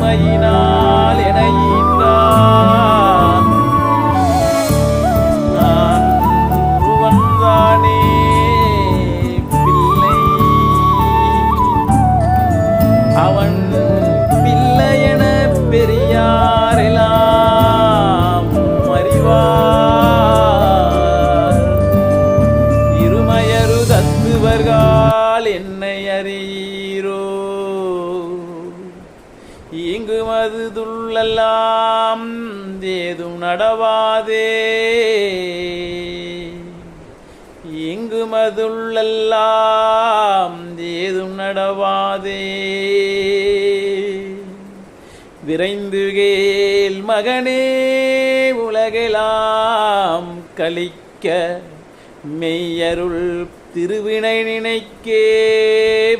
இருமையினால் என ஈன்றான் நான் ஒருவன்தானே பிள்ளை அவன் பிள்ளை என பெரியாரெல்லாம் அறிவார் இருமையரு தத்துவர்கள் என்னை அறியீரோ இங்குமது துள்ளெல்லாம் ஏதும் நடவாதே இங்குமதுள்ளெல்லாம் ஏதும் நடவாதே விரைந்து கேள் மகனே உலகெல்லாம் கழிக்க மெய்யருள் திருவினை நினைக்கே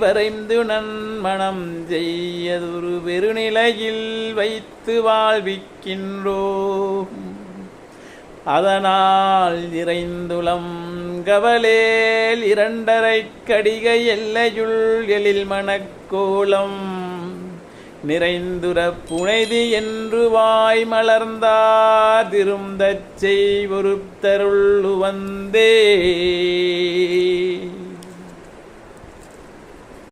வரைந்து நன்மணம் செய்யதொரு பெருநிலையில் வைத்து வாழ்விக்கின்றோம் அதனால் நிறைந்துளம் கவலேல் இரண்டரை கடிகை எல்லையுள் எழில் மணக்கோலம் நிறைந்துர புனைதி என்று வாய் மலர்ந்தார் திருந்தச் செய்வொரு தருள் வந்தே